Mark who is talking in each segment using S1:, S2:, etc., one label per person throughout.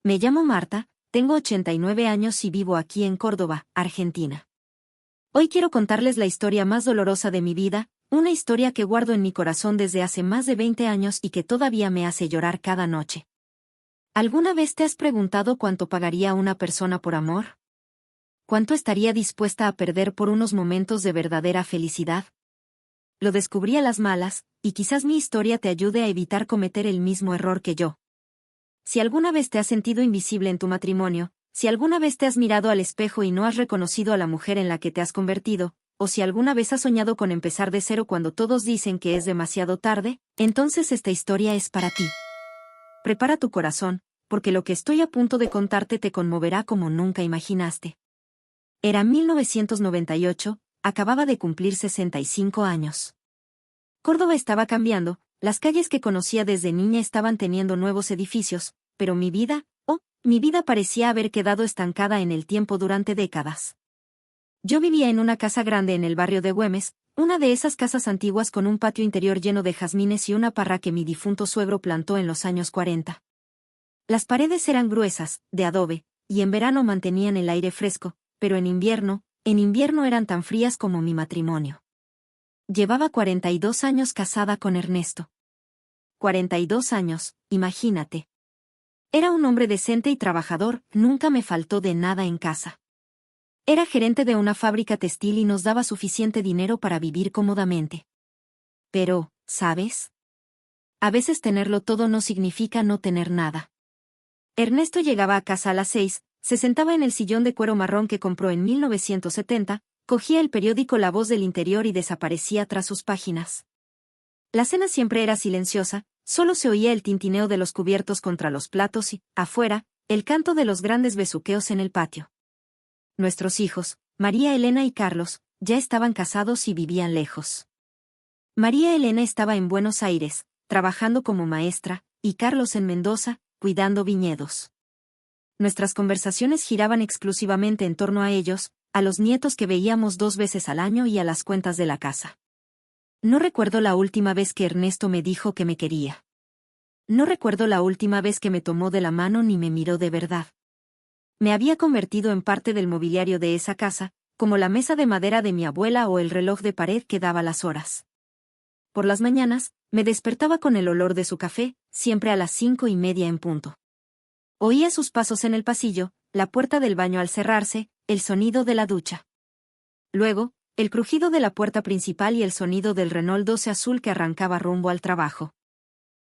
S1: Me llamo Marta, tengo 89 años y vivo aquí en Córdoba, Argentina. Hoy quiero contarles la historia más dolorosa de mi vida, una historia que guardo en mi corazón desde hace más de 20 años y que todavía me hace llorar cada noche. ¿Alguna vez te has preguntado cuánto pagaría una persona por amor? ¿Cuánto estaría dispuesta a perder por unos momentos de verdadera felicidad? Lo descubrí a las malas, y quizás mi historia te ayude a evitar cometer el mismo error que yo. Si alguna vez te has sentido invisible en tu matrimonio, si alguna vez te has mirado al espejo y no has reconocido a la mujer en la que te has convertido, o si alguna vez has soñado con empezar de cero cuando todos dicen que es demasiado tarde, entonces esta historia es para ti. Prepara tu corazón, porque lo que estoy a punto de contarte te conmoverá como nunca imaginaste. Era 1998, acababa de cumplir 65 años. Córdoba estaba cambiando, las calles que conocía desde niña estaban teniendo nuevos edificios, pero mi vida parecía haber quedado estancada en el tiempo durante décadas. Yo vivía en una casa grande en el barrio de Güemes, una de esas casas antiguas con un patio interior lleno de jazmines y una parra que mi difunto suegro plantó en los años 40. Las paredes eran gruesas, de adobe, y en verano mantenían el aire fresco, pero en invierno eran tan frías como mi matrimonio. Llevaba 42 años casada con Ernesto. 42 años, imagínate. Era un hombre decente y trabajador, nunca me faltó de nada en casa. Era gerente de una fábrica textil y nos daba suficiente dinero para vivir cómodamente. Pero, ¿sabes? A veces tenerlo todo no significa no tener nada. Ernesto llegaba a casa a las 6, se sentaba en el sillón de cuero marrón que compró en 1970, cogía el periódico La Voz del Interior y desaparecía tras sus páginas. La cena siempre era silenciosa, solo se oía el tintineo de los cubiertos contra los platos y, afuera, el canto de los grandes besuqueos en el patio. Nuestros hijos, María Elena y Carlos, ya estaban casados y vivían lejos. María Elena estaba en Buenos Aires, trabajando como maestra, y Carlos en Mendoza, cuidando viñedos. Nuestras conversaciones giraban exclusivamente en torno a ellos, a los nietos que veíamos 2 veces al año y a las cuentas de la casa. No recuerdo la última vez que Ernesto me dijo que me quería. No recuerdo la última vez que me tomó de la mano ni me miró de verdad. Me había convertido en parte del mobiliario de esa casa, como la mesa de madera de mi abuela o el reloj de pared que daba las horas. Por las mañanas, me despertaba con el olor de su café, siempre a las 5:30 en punto. Oía sus pasos en el pasillo, la puerta del baño al cerrarse, el sonido de la ducha. Luego, el crujido de la puerta principal y el sonido del Renault 12 azul que arrancaba rumbo al trabajo.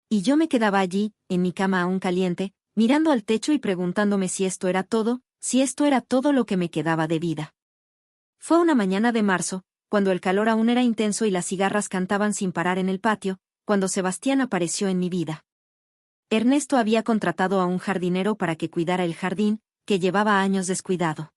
S1: Y yo me quedaba allí, en mi cama aún caliente, mirando al techo y preguntándome si esto era todo lo que me quedaba de vida. Fue una mañana de marzo, cuando el calor aún era intenso y las cigarras cantaban sin parar en el patio, cuando Sebastián apareció en mi vida. Ernesto había contratado a un jardinero para que cuidara el jardín, que llevaba años descuidado.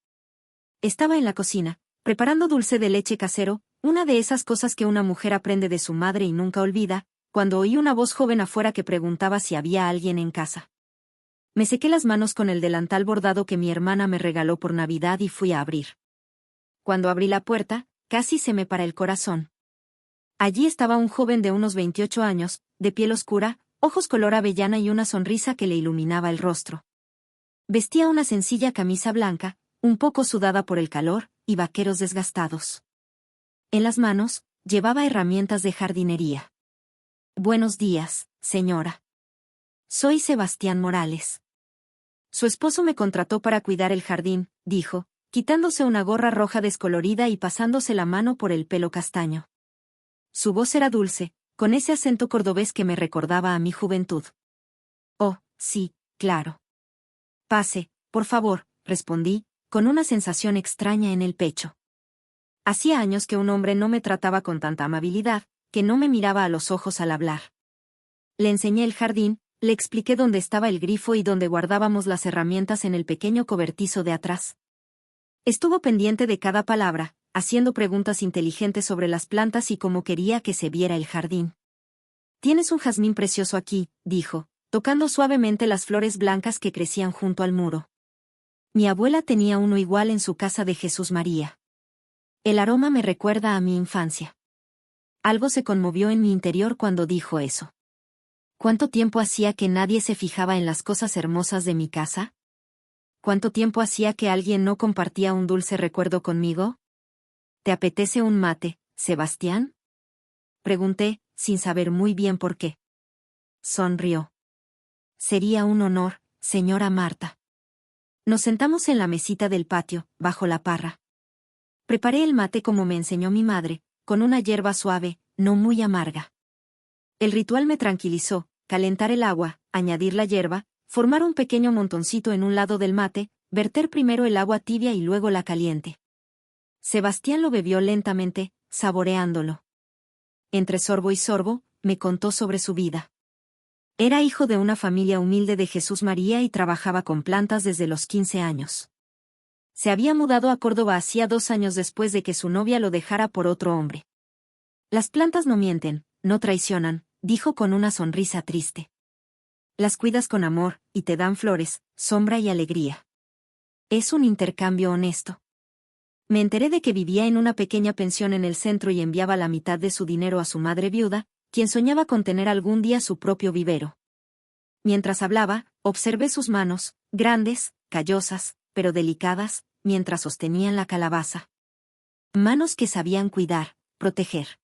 S1: Estaba en la cocina, preparando dulce de leche casero, una de esas cosas que una mujer aprende de su madre y nunca olvida, cuando oí una voz joven afuera que preguntaba si había alguien en casa. Me sequé las manos con el delantal bordado que mi hermana me regaló por Navidad y fui a abrir. Cuando abrí la puerta, casi se me para el corazón. Allí estaba un joven de unos 28 años, de piel oscura, ojos color avellana y una sonrisa que le iluminaba el rostro. Vestía una sencilla camisa blanca, un poco sudada por el calor, y vaqueros desgastados. En las manos, llevaba herramientas de jardinería. Buenos días, señora. Soy Sebastián Morales. Su esposo me contrató para cuidar el jardín, dijo, quitándose una gorra roja descolorida y pasándose la mano por el pelo castaño. Su voz era dulce, con ese acento cordobés que me recordaba a mi juventud. Oh, sí, claro. Pase, por favor, respondí, con una sensación extraña en el pecho. Hacía años que un hombre no me trataba con tanta amabilidad, que no me miraba a los ojos al hablar. Le enseñé el jardín, le expliqué dónde estaba el grifo y dónde guardábamos las herramientas en el pequeño cobertizo de atrás. Estuvo pendiente de cada palabra, haciendo preguntas inteligentes sobre las plantas y cómo quería que se viera el jardín. Tienes un jazmín precioso aquí, dijo, tocando suavemente las flores blancas que crecían junto al muro. Mi abuela tenía uno igual en su casa de Jesús María. El aroma me recuerda a mi infancia. Algo se conmovió en mi interior cuando dijo eso. ¿Cuánto tiempo hacía que nadie se fijaba en las cosas hermosas de mi casa? ¿Cuánto tiempo hacía que alguien no compartía un dulce recuerdo conmigo? ¿Te apetece un mate, Sebastián? Pregunté, sin saber muy bien por qué. Sonrió. Sería un honor, señora Marta. Nos sentamos en la mesita del patio, bajo la parra. Preparé el mate como me enseñó mi madre, con una hierba suave, no muy amarga. El ritual me tranquilizó: calentar el agua, añadir la hierba, formar un pequeño montoncito en un lado del mate, verter primero el agua tibia y luego la caliente. Sebastián lo bebió lentamente, saboreándolo. Entre sorbo y sorbo, me contó sobre su vida. Era hijo de una familia humilde de Jesús María y trabajaba con plantas desde los 15 años. Se había mudado a Córdoba hacía 2 años después de que su novia lo dejara por otro hombre. Las plantas no mienten, no traicionan, dijo con una sonrisa triste. Las cuidas con amor, y te dan flores, sombra y alegría. Es un intercambio honesto. Me enteré de que vivía en una pequeña pensión en el centro y enviaba la mitad de su dinero a su madre viuda, quien soñaba con tener algún día su propio vivero. Mientras hablaba, observé sus manos, grandes, callosas, pero delicadas, mientras sostenían la calabaza. Manos que sabían cuidar, proteger.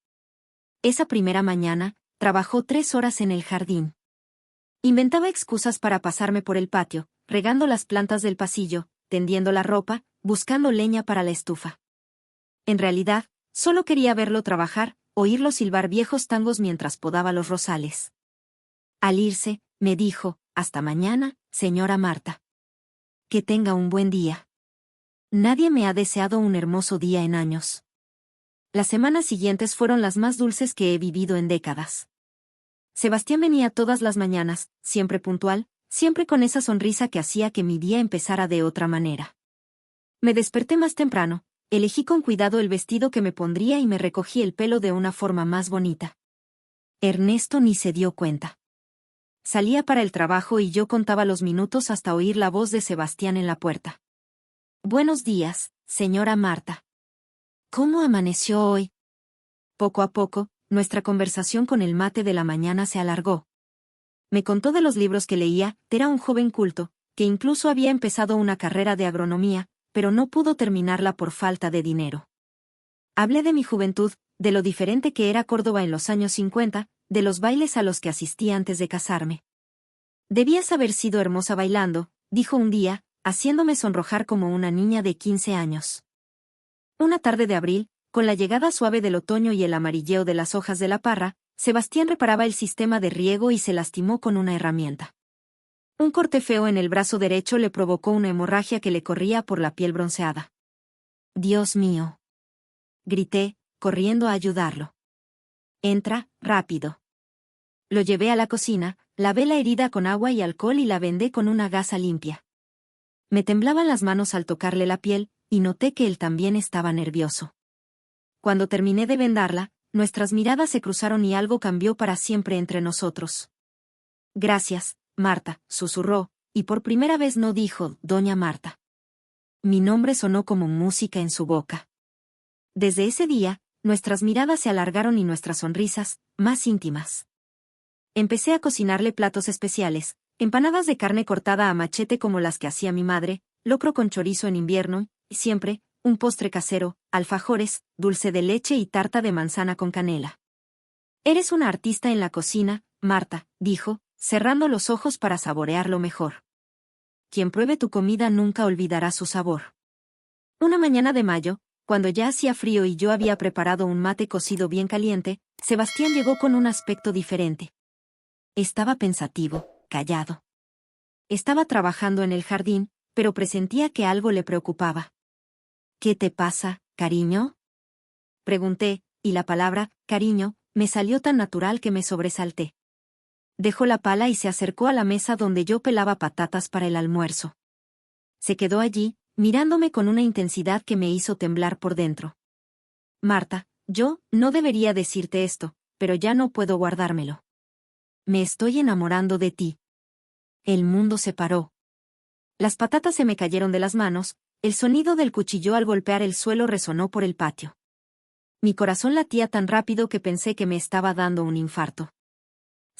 S1: Esa primera mañana, trabajó 3 horas en el jardín. Inventaba excusas para pasarme por el patio, regando las plantas del pasillo, tendiendo la ropa, buscando leña para la estufa. En realidad, solo quería verlo trabajar, oírlo silbar viejos tangos mientras podaba los rosales. Al irse, me dijo: hasta mañana, señora Marta. Que tenga un buen día. Nadie me ha deseado un hermoso día en años. Las semanas siguientes fueron las más dulces que he vivido en décadas. Sebastián venía todas las mañanas, siempre puntual, siempre con esa sonrisa que hacía que mi día empezara de otra manera. Me desperté más temprano, elegí con cuidado el vestido que me pondría y me recogí el pelo de una forma más bonita. Ernesto ni se dio cuenta. Salía para el trabajo y yo contaba los minutos hasta oír la voz de Sebastián en la puerta. Buenos días, señora Marta. ¿Cómo amaneció hoy? Poco a poco, nuestra conversación con el mate de la mañana se alargó. Me contó de los libros que leía. Era un joven culto, que incluso había empezado una carrera de agronomía, pero no pudo terminarla por falta de dinero. Hablé de mi juventud, de lo diferente que era Córdoba en los años 50, de los bailes a los que asistí antes de casarme. Debías haber sido hermosa bailando, dijo un día, haciéndome sonrojar como una niña de 15 años. Una tarde de abril, con la llegada suave del otoño y el amarilleo de las hojas de la parra, Sebastián reparaba el sistema de riego y se lastimó con una herramienta. Un corte feo en el brazo derecho le provocó una hemorragia que le corría por la piel bronceada. «Dios mío», grité, corriendo a ayudarlo. «Entra, rápido». Lo llevé a la cocina, lavé la herida con agua y alcohol y la vendé con una gasa limpia. Me temblaban las manos al tocarle la piel, y noté que él también estaba nervioso. Cuando terminé de vendarla, nuestras miradas se cruzaron y algo cambió para siempre entre nosotros. «Gracias, Marta», susurró, y por primera vez no dijo «Doña Marta». Mi nombre sonó como música en su boca. Desde ese día, nuestras miradas se alargaron y nuestras sonrisas, más íntimas. Empecé a cocinarle platos especiales, empanadas de carne cortada a machete como las que hacía mi madre, locro con chorizo en invierno, y siempre, un postre casero, alfajores, dulce de leche y tarta de manzana con canela. «Eres una artista en la cocina, Marta», dijo, cerrando los ojos para saborearlo mejor. «Quien pruebe tu comida nunca olvidará su sabor». Una mañana de mayo, cuando ya hacía frío y yo había preparado un mate cocido bien caliente, Sebastián llegó con un aspecto diferente. Estaba pensativo, callado. Estaba trabajando en el jardín, pero presentía que algo le preocupaba. «¿Qué te pasa, cariño?», pregunté, y la palabra «cariño» me salió tan natural que me sobresalté. Dejó la pala y se acercó a la mesa donde yo pelaba patatas para el almuerzo. Se quedó allí, mirándome con una intensidad que me hizo temblar por dentro. «Marta, yo no debería decirte esto, pero ya no puedo guardármelo. Me estoy enamorando de ti». El mundo se paró. Las patatas se me cayeron de las manos, el sonido del cuchillo al golpear el suelo resonó por el patio. Mi corazón latía tan rápido que pensé que me estaba dando un infarto.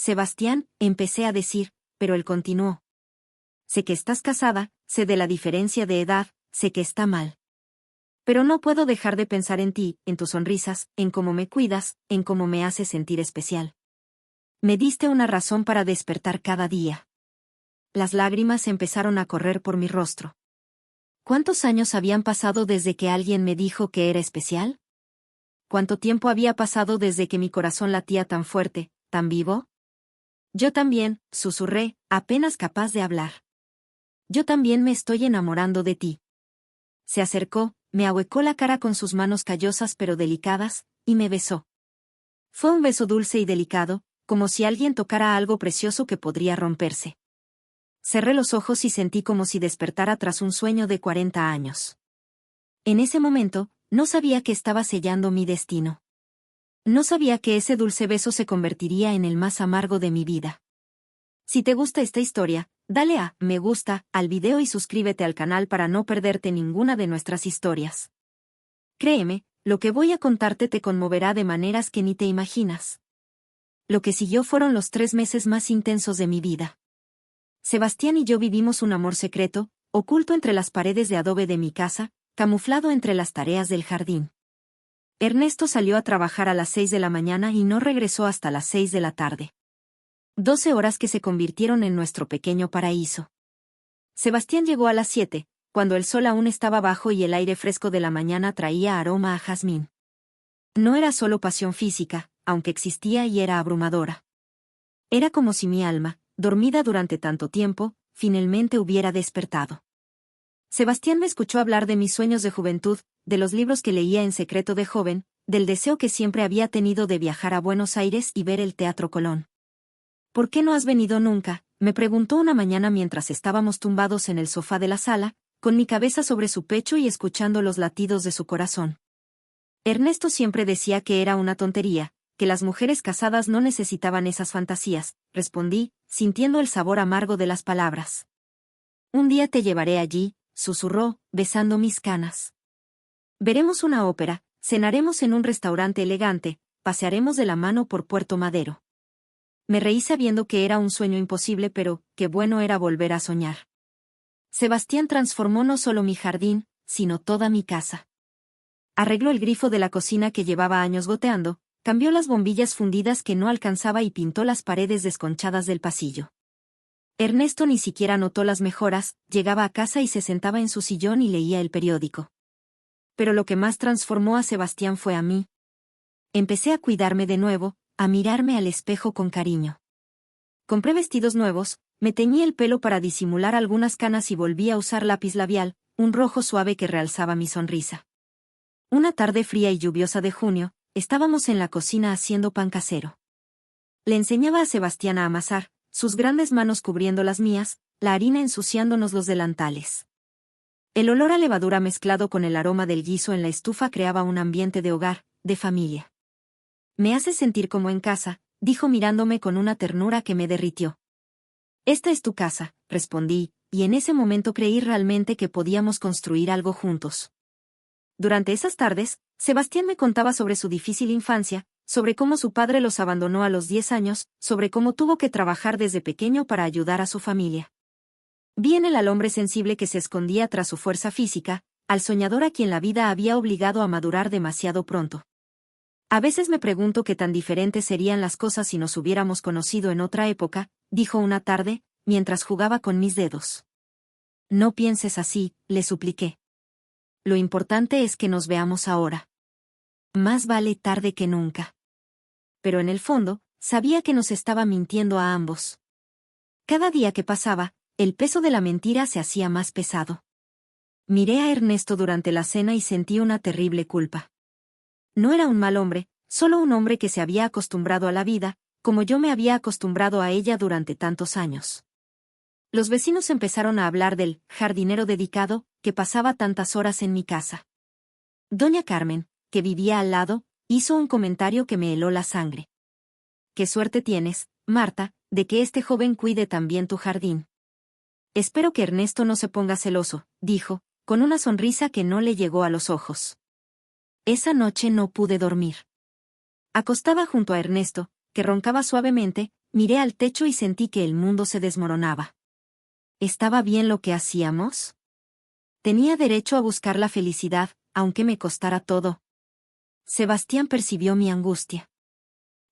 S1: Sebastián, empecé a decir, pero él continuó. Sé que estás casada, sé de la diferencia de edad, sé que está mal. Pero no puedo dejar de pensar en ti, en tus sonrisas, en cómo me cuidas, en cómo me haces sentir especial. Me diste una razón para despertar cada día. Las lágrimas empezaron a correr por mi rostro. ¿Cuántos años habían pasado desde que alguien me dijo que era especial? ¿Cuánto tiempo había pasado desde que mi corazón latía tan fuerte, tan vivo? Yo también, susurré, apenas capaz de hablar. Yo también me estoy enamorando de ti. Se acercó, me ahuecó la cara con sus manos callosas pero delicadas, y me besó. Fue un beso dulce y delicado, como si alguien tocara algo precioso que podría romperse. Cerré los ojos y sentí como si despertara tras un sueño de 40 años. En ese momento, no sabía que estaba sellando mi destino. No sabía que ese dulce beso se convertiría en el más amargo de mi vida. Si te gusta esta historia, dale a me gusta al video y suscríbete al canal para no perderte ninguna de nuestras historias. Créeme, lo que voy a contarte te conmoverá de maneras que ni te imaginas. Lo que siguió fueron los 3 meses más intensos de mi vida. Sebastián y yo vivimos un amor secreto, oculto entre las paredes de adobe de mi casa, camuflado entre las tareas del jardín. Ernesto salió a trabajar a las 6 de la mañana y no regresó hasta las 6 de la tarde. 12 horas que se convirtieron en nuestro pequeño paraíso. Sebastián llegó a las 7, cuando el sol aún estaba bajo y el aire fresco de la mañana traía aroma a jazmín. No era solo pasión física, aunque existía y era abrumadora. Era como si mi alma, dormida durante tanto tiempo, finalmente hubiera despertado. Sebastián me escuchó hablar de mis sueños de juventud, de los libros que leía en secreto de joven, del deseo que siempre había tenido de viajar a Buenos Aires y ver el Teatro Colón. ¿Por qué no has venido nunca?, me preguntó una mañana mientras estábamos tumbados en el sofá de la sala, con mi cabeza sobre su pecho y escuchando los latidos de su corazón. Ernesto siempre decía que era una tontería, que las mujeres casadas no necesitaban esas fantasías, respondí, sintiendo el sabor amargo de las palabras. Un día te llevaré allí, susurró, besando mis canas. Veremos una ópera, cenaremos en un restaurante elegante, pasearemos de la mano por Puerto Madero. Me reí sabiendo que era un sueño imposible, pero qué bueno era volver a soñar. Sebastián transformó no solo mi jardín, sino toda mi casa. Arregló el grifo de la cocina que llevaba años goteando, cambió las bombillas fundidas que no alcanzaba y pintó las paredes desconchadas del pasillo. Ernesto ni siquiera notó las mejoras, llegaba a casa y se sentaba en su sillón y leía el periódico. Pero lo que más transformó a Sebastián fue a mí. Empecé a cuidarme de nuevo, a mirarme al espejo con cariño. Compré vestidos nuevos, me teñí el pelo para disimular algunas canas y volví a usar lápiz labial, un rojo suave que realzaba mi sonrisa. Una tarde fría y lluviosa de junio, estábamos en la cocina haciendo pan casero. Le enseñaba a Sebastián a amasar, sus grandes manos cubriendo las mías, la harina ensuciándonos los delantales. El olor a levadura mezclado con el aroma del guiso en la estufa creaba un ambiente de hogar, de familia. Me hace sentir como en casa, dijo mirándome con una ternura que me derritió. Esta es tu casa, respondí, y en ese momento creí realmente que podíamos construir algo juntos. Durante esas tardes, Sebastián me contaba sobre su difícil infancia, sobre cómo su padre los abandonó a los 10 años, sobre cómo tuvo que trabajar desde pequeño para ayudar a su familia. Vi en él al hombre sensible que se escondía tras su fuerza física, al soñador a quien la vida había obligado a madurar demasiado pronto. A veces me pregunto qué tan diferentes serían las cosas si nos hubiéramos conocido en otra época, dijo una tarde, mientras jugaba con mis dedos. No pienses así, le supliqué. Lo importante es que nos veamos ahora. Más vale tarde que nunca. Pero en el fondo, sabía que nos estaba mintiendo a ambos. Cada día que pasaba, el peso de la mentira se hacía más pesado. Miré a Ernesto durante la cena y sentí una terrible culpa. No era un mal hombre, solo un hombre que se había acostumbrado a la vida, como yo me había acostumbrado a ella durante tantos años. Los vecinos empezaron a hablar del jardinero dedicado, que pasaba tantas horas en mi casa. Doña Carmen, que vivía al lado, hizo un comentario que me heló la sangre. «Qué suerte tienes, Marta, de que este joven cuide también tu jardín». «Espero que Ernesto no se ponga celoso», dijo, con una sonrisa que no le llegó a los ojos. Esa noche no pude dormir. Acostada junto a Ernesto, que roncaba suavemente, miré al techo y sentí que el mundo se desmoronaba. ¿Estaba bien lo que hacíamos? Tenía derecho a buscar la felicidad, aunque me costara todo. Sebastián percibió mi angustia.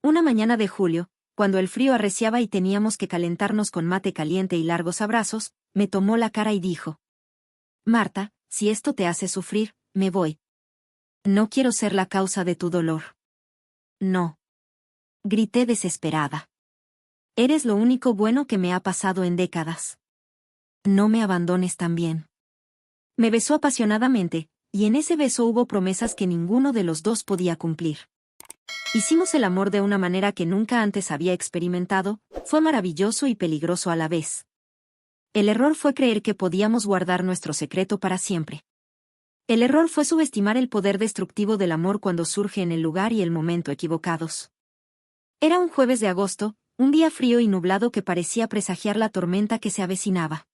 S1: Una mañana de julio, cuando el frío arreciaba y teníamos que calentarnos con mate caliente y largos abrazos, me tomó la cara y dijo: Marta, si esto te hace sufrir, me voy. No quiero ser la causa de tu dolor. No. Grité desesperada. Eres lo único bueno que me ha pasado en décadas. No me abandones también. Me besó apasionadamente, y en ese beso hubo promesas que ninguno de los dos podía cumplir. Hicimos el amor de una manera que nunca antes había experimentado, fue maravilloso y peligroso a la vez. El error fue creer que podíamos guardar nuestro secreto para siempre. El error fue subestimar el poder destructivo del amor cuando surge en el lugar y el momento equivocados. Era un jueves de agosto, un día frío y nublado que parecía presagiar la tormenta que se avecinaba.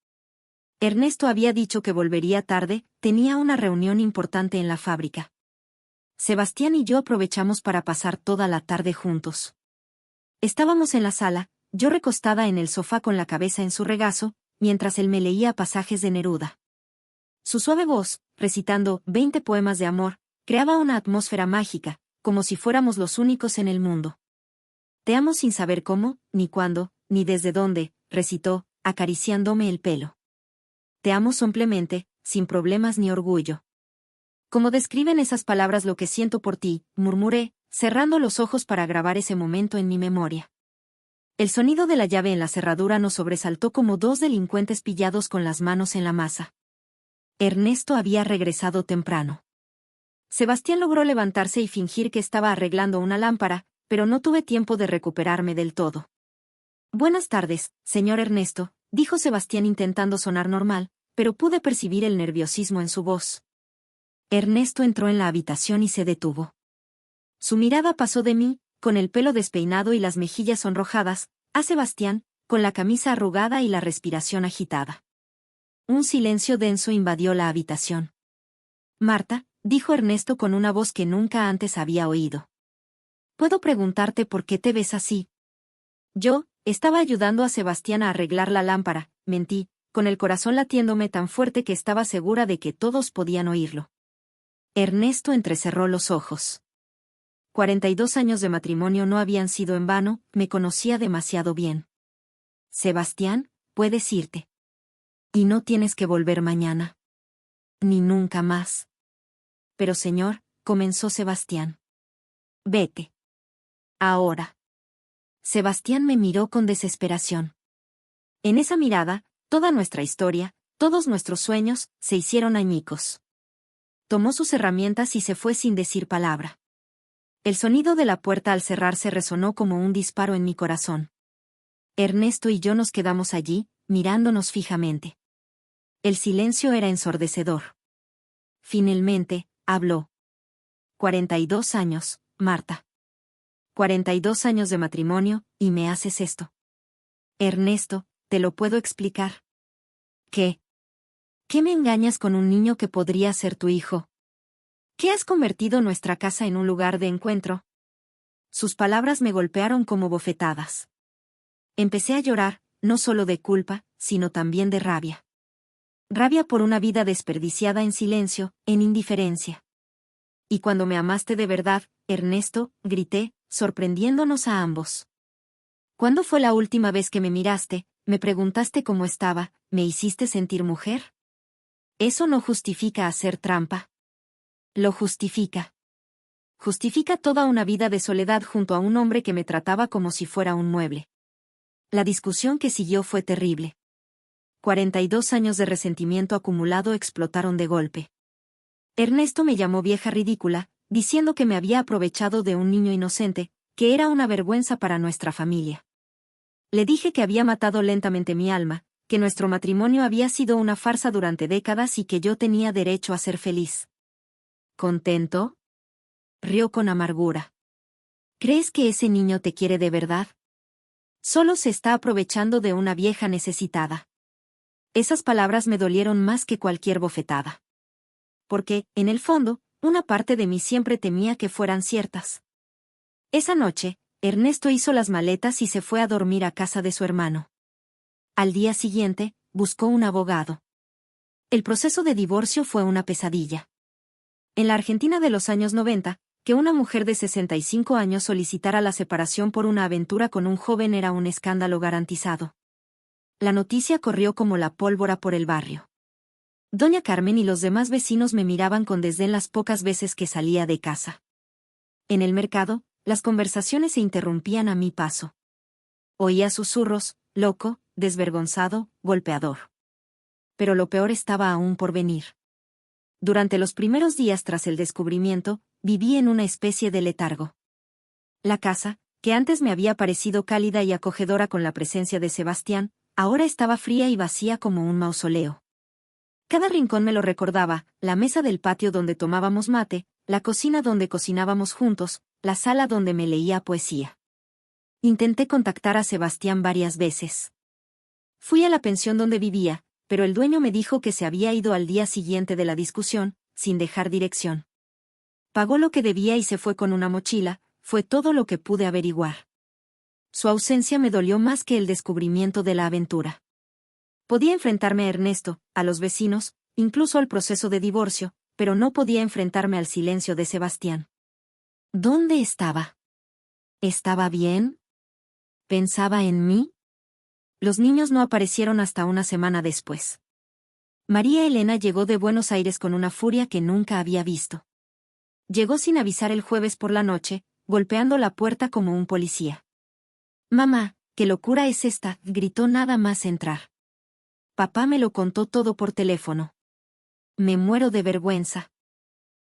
S1: Ernesto había dicho que volvería tarde, tenía una reunión importante en la fábrica. Sebastián y yo aprovechamos para pasar toda la tarde juntos. Estábamos en la sala, yo recostada en el sofá con la cabeza en su regazo, mientras él me leía pasajes de Neruda. Su suave voz, recitando 20 poemas de amor, creaba una atmósfera mágica, como si fuéramos los únicos en el mundo. Te amo sin saber cómo, ni cuándo, ni desde dónde, recitó, acariciándome el pelo. Te amo simplemente, sin problemas ni orgullo. Como describen esas palabras lo que siento por ti, murmuré, cerrando los ojos para grabar ese momento en mi memoria. El sonido de la llave en la cerradura nos sobresaltó como dos delincuentes pillados con las manos en la masa. Ernesto había regresado temprano. Sebastián logró levantarse y fingir que estaba arreglando una lámpara, pero no tuve tiempo de recuperarme del todo. Buenas tardes, señor Ernesto, dijo Sebastián intentando sonar normal, pero pude percibir el nerviosismo en su voz. Ernesto entró en la habitación y se detuvo. Su mirada pasó de mí, con el pelo despeinado y las mejillas sonrojadas, a Sebastián, con la camisa arrugada y la respiración agitada. Un silencio denso invadió la habitación. Marta, dijo Ernesto con una voz que nunca antes había oído. ¿Puedo preguntarte por qué te ves así? Yo, estaba ayudando a Sebastián a arreglar la lámpara, mentí, con el corazón latiéndome tan fuerte que estaba segura de que todos podían oírlo. Ernesto entrecerró los ojos. 42 años de matrimonio no habían sido en vano, me conocía demasiado bien. Sebastián, puedes irte. Y no tienes que volver mañana. Ni nunca más. Pero señor, comenzó Sebastián. Vete. Ahora. Sebastián me miró con desesperación. En esa mirada, toda nuestra historia, todos nuestros sueños, se hicieron añicos. Tomó sus herramientas y se fue sin decir palabra. El sonido de la puerta al cerrarse resonó como un disparo en mi corazón. Ernesto y yo nos quedamos allí, mirándonos fijamente. El silencio era ensordecedor. Finalmente, habló. 42 años, Marta. 42 años de matrimonio, y me haces esto. Ernesto, ¿te lo puedo explicar? ¿Qué? ¿Qué me engañas con un niño que podría ser tu hijo? ¿Qué has convertido nuestra casa en un lugar de encuentro? Sus palabras me golpearon como bofetadas. Empecé a llorar, no solo de culpa, sino también de rabia. Rabia por una vida desperdiciada en silencio, en indiferencia. Y cuando me amaste de verdad, Ernesto, grité, sorprendiéndonos a ambos. ¿Cuándo fue la última vez que me miraste, me preguntaste cómo estaba, me hiciste sentir mujer? Eso no justifica hacer trampa. Lo justifica. Justifica toda una vida de soledad junto a un hombre que me trataba como si fuera un mueble. La discusión que siguió fue terrible. 42 años de resentimiento acumulado explotaron de golpe. Ernesto me llamó vieja ridícula, diciendo que me había aprovechado de un niño inocente, que era una vergüenza para nuestra familia. Le dije que había matado lentamente mi alma, que nuestro matrimonio había sido una farsa durante décadas y que yo tenía derecho a ser feliz. ¿Contento? Rió con amargura. ¿Crees que ese niño te quiere de verdad? Solo se está aprovechando de una vieja necesitada. Esas palabras me dolieron más que cualquier bofetada. Porque, en el fondo, una parte de mí siempre temía que fueran ciertas. Esa noche, Ernesto hizo las maletas y se fue a dormir a casa de su hermano. Al día siguiente, buscó un abogado. El proceso de divorcio fue una pesadilla. En la Argentina de los años 90, que una mujer de 65 años solicitara la separación por una aventura con un joven era un escándalo garantizado. La noticia corrió como la pólvora por el barrio. Doña Carmen y los demás vecinos me miraban con desdén las pocas veces que salía de casa. En el mercado, las conversaciones se interrumpían a mi paso. Oía susurros: loco, desvergonzado, golpeador. Pero lo peor estaba aún por venir. Durante los primeros días tras el descubrimiento, viví en una especie de letargo. La casa, que antes me había parecido cálida y acogedora con la presencia de Sebastián, ahora estaba fría y vacía como un mausoleo. Cada rincón me lo recordaba: la mesa del patio donde tomábamos mate, la cocina donde cocinábamos juntos, la sala donde me leía poesía. Intenté contactar a Sebastián varias veces. Fui a la pensión donde vivía, pero el dueño me dijo que se había ido al día siguiente de la discusión, sin dejar dirección. Pagó lo que debía y se fue con una mochila, fue todo lo que pude averiguar. Su ausencia me dolió más que el descubrimiento de la aventura. Podía enfrentarme a Ernesto, a los vecinos, incluso al proceso de divorcio, pero no podía enfrentarme al silencio de Sebastián. ¿Dónde estaba? ¿Estaba bien? ¿Pensaba en mí? Los niños no aparecieron hasta una semana después. María Elena llegó de Buenos Aires con una furia que nunca había visto. Llegó sin avisar el jueves por la noche, golpeando la puerta como un policía. «Mamá, ¿qué locura es esta?», gritó nada más entrar. Papá me lo contó todo por teléfono. Me muero de vergüenza.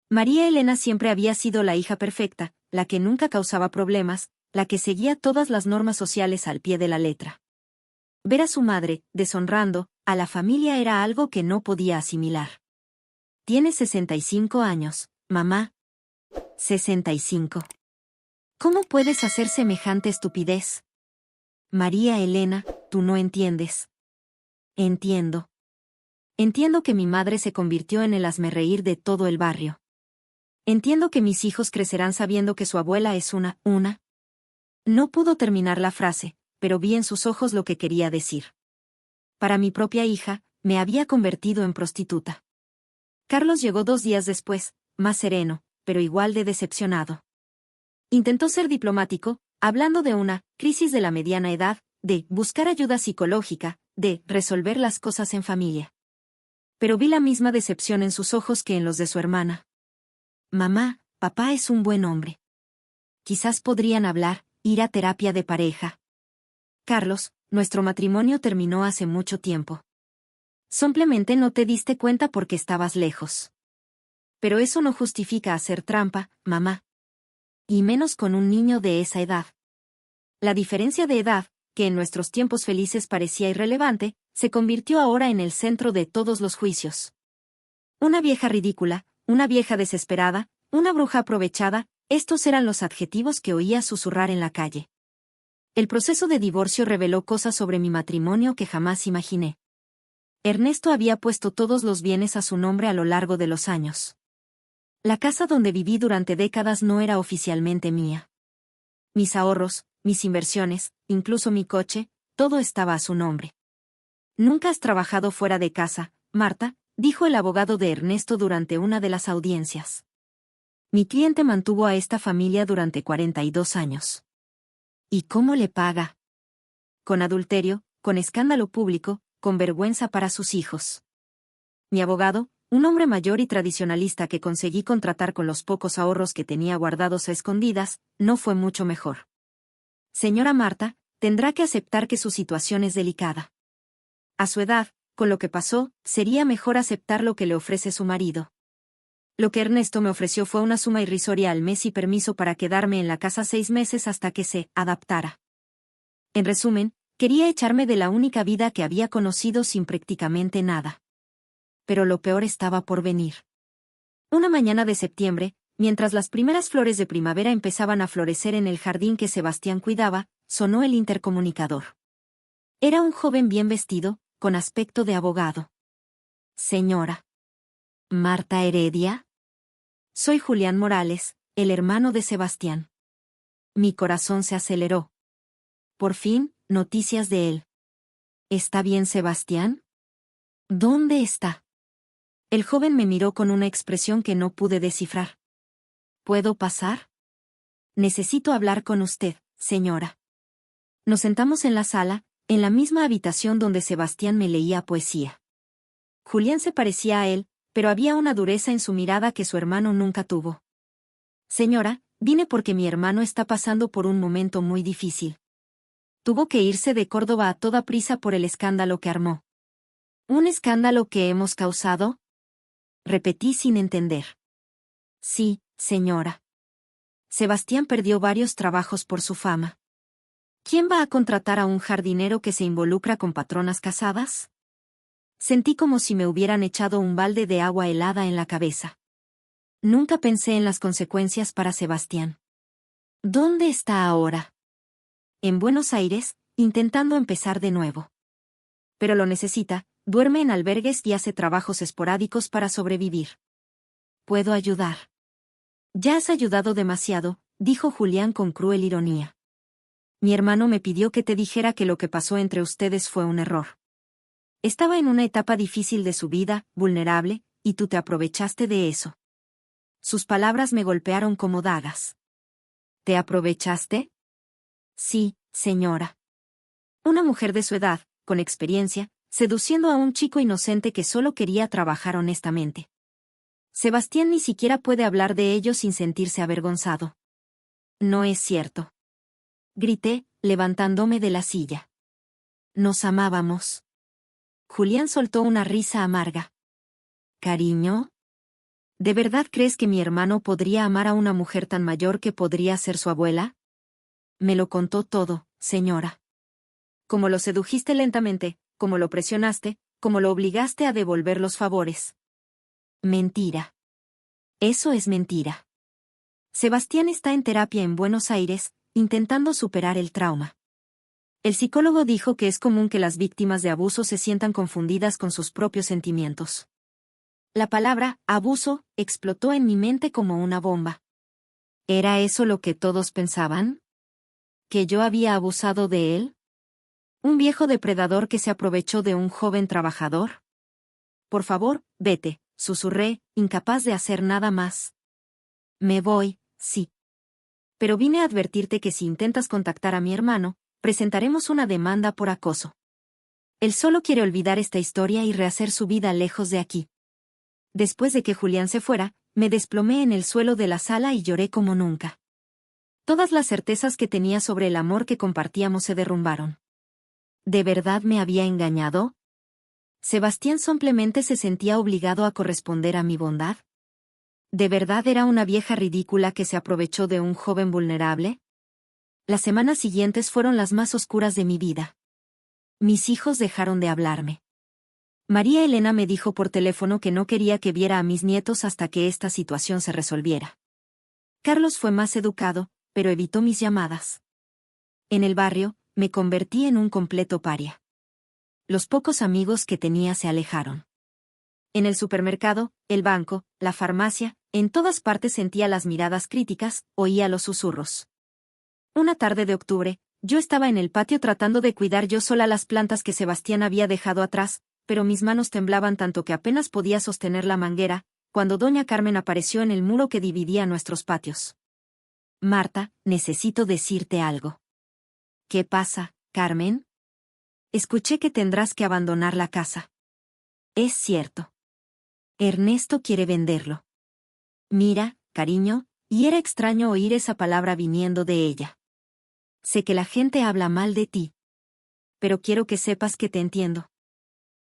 S1: María Elena siempre había sido la hija perfecta, la que nunca causaba problemas, la que seguía todas las normas sociales al pie de la letra. Ver a su madre, deshonrando a la familia, era algo que no podía asimilar. «Tiene 65 años, mamá». «¿65? ¿Cómo puedes hacer semejante estupidez?» «María Elena, tú no entiendes». «Entiendo. Entiendo que mi madre se convirtió en el hazmerreír de todo el barrio. Entiendo que mis hijos crecerán sabiendo que su abuela es una». No pudo terminar la frase, pero vi en sus ojos lo que quería decir. Para mi propia hija, me había convertido en prostituta. Carlos llegó 2 días después, más sereno, pero igual de decepcionado. Intentó ser diplomático, hablando de una crisis de la mediana edad, de buscar ayuda psicológica, de resolver las cosas en familia. Pero vi la misma decepción en sus ojos que en los de su hermana. «Mamá, papá es un buen hombre. Quizás podrían hablar, ir a terapia de pareja». «Carlos, nuestro matrimonio terminó hace mucho tiempo. Simplemente no te diste cuenta porque estabas lejos. Pero eso no justifica hacer trampa, mamá. Y menos con un niño de esa edad». La diferencia de edad, que en nuestros tiempos felices parecía irrelevante, se convirtió ahora en el centro de todos los juicios. Una vieja ridícula, una vieja desesperada, una bruja aprovechada, estos eran los adjetivos que oía susurrar en la calle. El proceso de divorcio reveló cosas sobre mi matrimonio que jamás imaginé. Ernesto había puesto todos los bienes a su nombre a lo largo de los años. La casa donde viví durante décadas no era oficialmente mía. Mis ahorros, mis inversiones, incluso mi coche, todo estaba a su nombre. «Nunca has trabajado fuera de casa, Marta», dijo el abogado de Ernesto durante una de las audiencias. «Mi cliente mantuvo a esta familia durante 42 años. ¿Y cómo le paga? Con adulterio, con escándalo público, con vergüenza para sus hijos». Mi abogado, un hombre mayor y tradicionalista que conseguí contratar con los pocos ahorros que tenía guardados a escondidas, no fue mucho mejor. «Señora Marta, tendrá que aceptar que su situación es delicada. A su edad, con lo que pasó, sería mejor aceptar lo que le ofrece su marido». Lo que Ernesto me ofreció fue una suma irrisoria al mes y permiso para quedarme en la casa 6 meses hasta que se adaptara. En resumen, quería echarme de la única vida que había conocido sin prácticamente nada. Pero lo peor estaba por venir. Una mañana de septiembre, mientras las primeras flores de primavera empezaban a florecer en el jardín que Sebastián cuidaba, sonó el intercomunicador. Era un joven bien vestido, con aspecto de abogado. «Señora Marta Heredia. Soy Julián Morales, el hermano de Sebastián. Mi corazón se aceleró. Por fin, noticias de él. ¿Está bien, Sebastián? ¿Dónde está? El joven me miró con una expresión que no pude descifrar. ¿Puedo pasar? Necesito hablar con usted, señora. Nos sentamos en la sala, en la misma habitación donde Sebastián me leía poesía. Julián se parecía a él, pero había una dureza en su mirada que su hermano nunca tuvo. Señora, vine porque mi hermano está pasando por un momento muy difícil. Tuvo que irse de Córdoba a toda prisa por el escándalo que armó. ¿Un escándalo que hemos causado? Repetí sin entender. Sí, señora. Sebastián perdió varios trabajos por su fama. ¿Quién va a contratar a un jardinero que se involucra con patronas casadas? Sentí como si me hubieran echado un balde de agua helada en la cabeza. Nunca pensé en las consecuencias para Sebastián. ¿Dónde está ahora? En Buenos Aires, intentando empezar de nuevo. Pero lo necesita, duerme en albergues y hace trabajos esporádicos para sobrevivir. ¿Puedo ayudar? Ya has ayudado demasiado, dijo Julián con cruel ironía. Mi hermano me pidió que te dijera que lo que pasó entre ustedes fue un error. Estaba en una etapa difícil de su vida, vulnerable, y tú te aprovechaste de eso. Sus palabras me golpearon como dagas. ¿Te aprovechaste? Sí, señora. Una mujer de su edad, con experiencia, seduciendo a un chico inocente que solo quería trabajar honestamente. Sebastián ni siquiera puede hablar de ello sin sentirse avergonzado. No es cierto. Grité, levantándome de la silla. Nos amábamos. Julián soltó una risa amarga. ¿Cariño? ¿De verdad crees que mi hermano podría amar a una mujer tan mayor que podría ser su abuela? Me lo contó todo, señora. Como lo sedujiste lentamente, como lo presionaste, como lo obligaste a devolver los favores. Mentira. Eso es mentira. Sebastián está en terapia en Buenos Aires, intentando superar el trauma. El psicólogo dijo que es común que las víctimas de abuso se sientan confundidas con sus propios sentimientos. La palabra, abuso, explotó en mi mente como una bomba. ¿Era eso lo que todos pensaban? ¿Que yo había abusado de él? ¿Un viejo depredador que se aprovechó de un joven trabajador? Por favor, vete, susurré, incapaz de hacer nada más. Me voy, sí. Pero vine a advertirte que si intentas contactar a mi hermano, presentaremos una demanda por acoso. Él solo quiere olvidar esta historia y rehacer su vida lejos de aquí. Después de que Julián se fuera, me desplomé en el suelo de la sala y lloré como nunca. Todas las certezas que tenía sobre el amor que compartíamos se derrumbaron. ¿De verdad me había engañado? ¿Sebastián simplemente se sentía obligado a corresponder a mi bondad? ¿De verdad era una vieja ridícula que se aprovechó de un joven vulnerable? Las semanas siguientes fueron las más oscuras de mi vida. Mis hijos dejaron de hablarme. María Elena me dijo por teléfono que no quería que viera a mis nietos hasta que esta situación se resolviera. Carlos fue más educado, pero evitó mis llamadas. En el barrio, me convertí en un completo paria. Los pocos amigos que tenía se alejaron. En el supermercado, el banco, la farmacia, en todas partes sentía las miradas críticas, oía los susurros. Una tarde de octubre, yo estaba en el patio tratando de cuidar yo sola las plantas que Sebastián había dejado atrás, pero mis manos temblaban tanto que apenas podía sostener la manguera, cuando doña Carmen apareció en el muro que dividía nuestros patios. Marta, necesito decirte algo. ¿Qué pasa, Carmen? Escuché que tendrás que abandonar la casa. Es cierto. Ernesto quiere venderlo. Mira, cariño, y era extraño oír esa palabra viniendo de ella. Sé que la gente habla mal de ti. Pero quiero que sepas que te entiendo.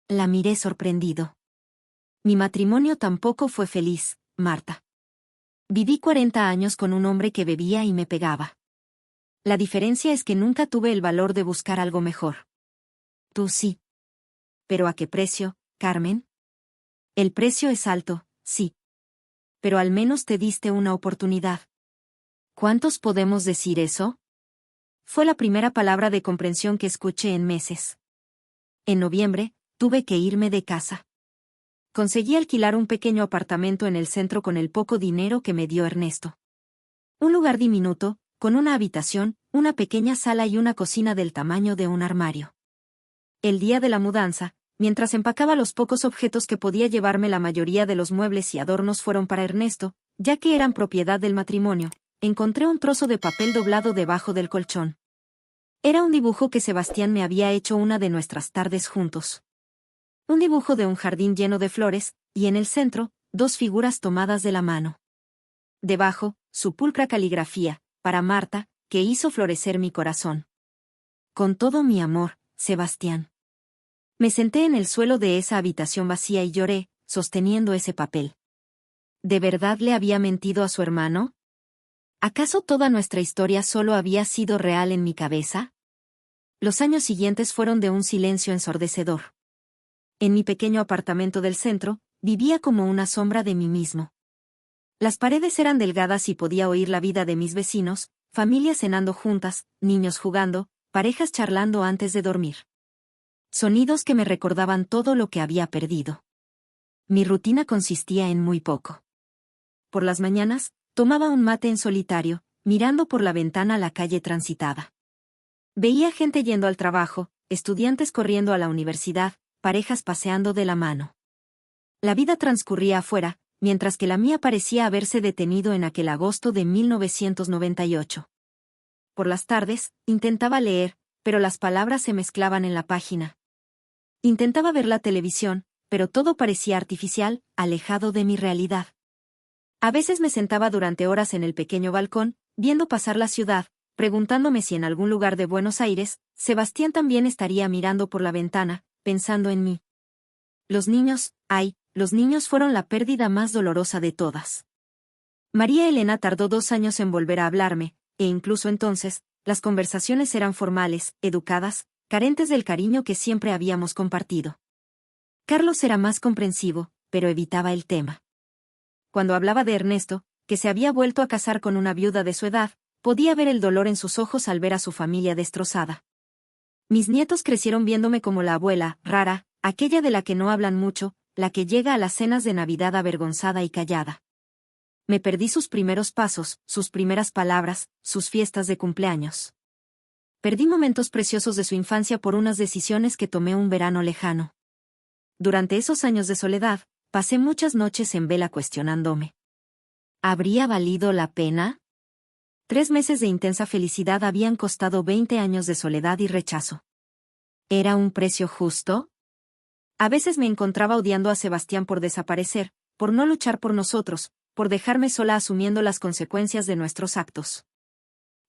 S1: La miré sorprendido. Mi matrimonio tampoco fue feliz, Marta. Viví 40 años con un hombre que bebía y me pegaba. La diferencia es que nunca tuve el valor de buscar algo mejor. Tú sí. ¿Pero a qué precio, Carmen? El precio es alto, sí. Pero al menos te diste una oportunidad. ¿Cuántos podemos decir eso? Fue la primera palabra de comprensión que escuché en meses. En noviembre, tuve que irme de casa. Conseguí alquilar un pequeño apartamento en el centro con el poco dinero que me dio Ernesto. Un lugar diminuto, con una habitación, una pequeña sala y una cocina del tamaño de un armario. El día de la mudanza, mientras empacaba los pocos objetos que podía llevarme, la mayoría de los muebles y adornos fueron para Ernesto, ya que eran propiedad del matrimonio. Encontré un trozo de papel doblado debajo del colchón. Era un dibujo que Sebastián me había hecho una de nuestras tardes juntos. Un dibujo de un jardín lleno de flores, y en el centro, dos figuras tomadas de la mano. Debajo, su pulcra caligrafía, para Marta, que hizo florecer mi corazón. Con todo mi amor, Sebastián. Me senté en el suelo de esa habitación vacía y lloré, sosteniendo ese papel. ¿De verdad le había mentido a su hermano? ¿Acaso toda nuestra historia solo había sido real en mi cabeza? Los años siguientes fueron de un silencio ensordecedor. En mi pequeño apartamento del centro, vivía como una sombra de mí mismo. Las paredes eran delgadas y podía oír la vida de mis vecinos, familias cenando juntas, niños jugando, parejas charlando antes de dormir. Sonidos que me recordaban todo lo que había perdido. Mi rutina consistía en muy poco. Por las mañanas, tomaba un mate en solitario, mirando por la ventana la calle transitada. Veía gente yendo al trabajo, estudiantes corriendo a la universidad, parejas paseando de la mano. La vida transcurría afuera, mientras que la mía parecía haberse detenido en aquel agosto de 1998. Por las tardes, intentaba leer, pero las palabras se mezclaban en la página. Intentaba ver la televisión, pero todo parecía artificial, alejado de mi realidad. A veces me sentaba durante horas en el pequeño balcón, viendo pasar la ciudad, preguntándome si en algún lugar de Buenos Aires, Sebastián también estaría mirando por la ventana, pensando en mí. Los niños fueron la pérdida más dolorosa de todas. María Elena tardó 2 años en volver a hablarme, e incluso entonces, las conversaciones eran formales, educadas, carentes del cariño que siempre habíamos compartido. Carlos era más comprensivo, pero evitaba el tema. Cuando hablaba de Ernesto, que se había vuelto a casar con una viuda de su edad, podía ver el dolor en sus ojos al ver a su familia destrozada. Mis nietos crecieron viéndome como la abuela, rara, aquella de la que no hablan mucho, la que llega a las cenas de Navidad avergonzada y callada. Me perdí sus primeros pasos, sus primeras palabras, sus fiestas de cumpleaños. Perdí momentos preciosos de su infancia por unas decisiones que tomé un verano lejano. Durante esos años de soledad, pasé muchas noches en vela cuestionándome. ¿Habría valido la pena? 3 meses de intensa felicidad habían costado 20 años de soledad y rechazo. ¿Era un precio justo? A veces me encontraba odiando a Sebastián por desaparecer, por no luchar por nosotros, por dejarme sola asumiendo las consecuencias de nuestros actos.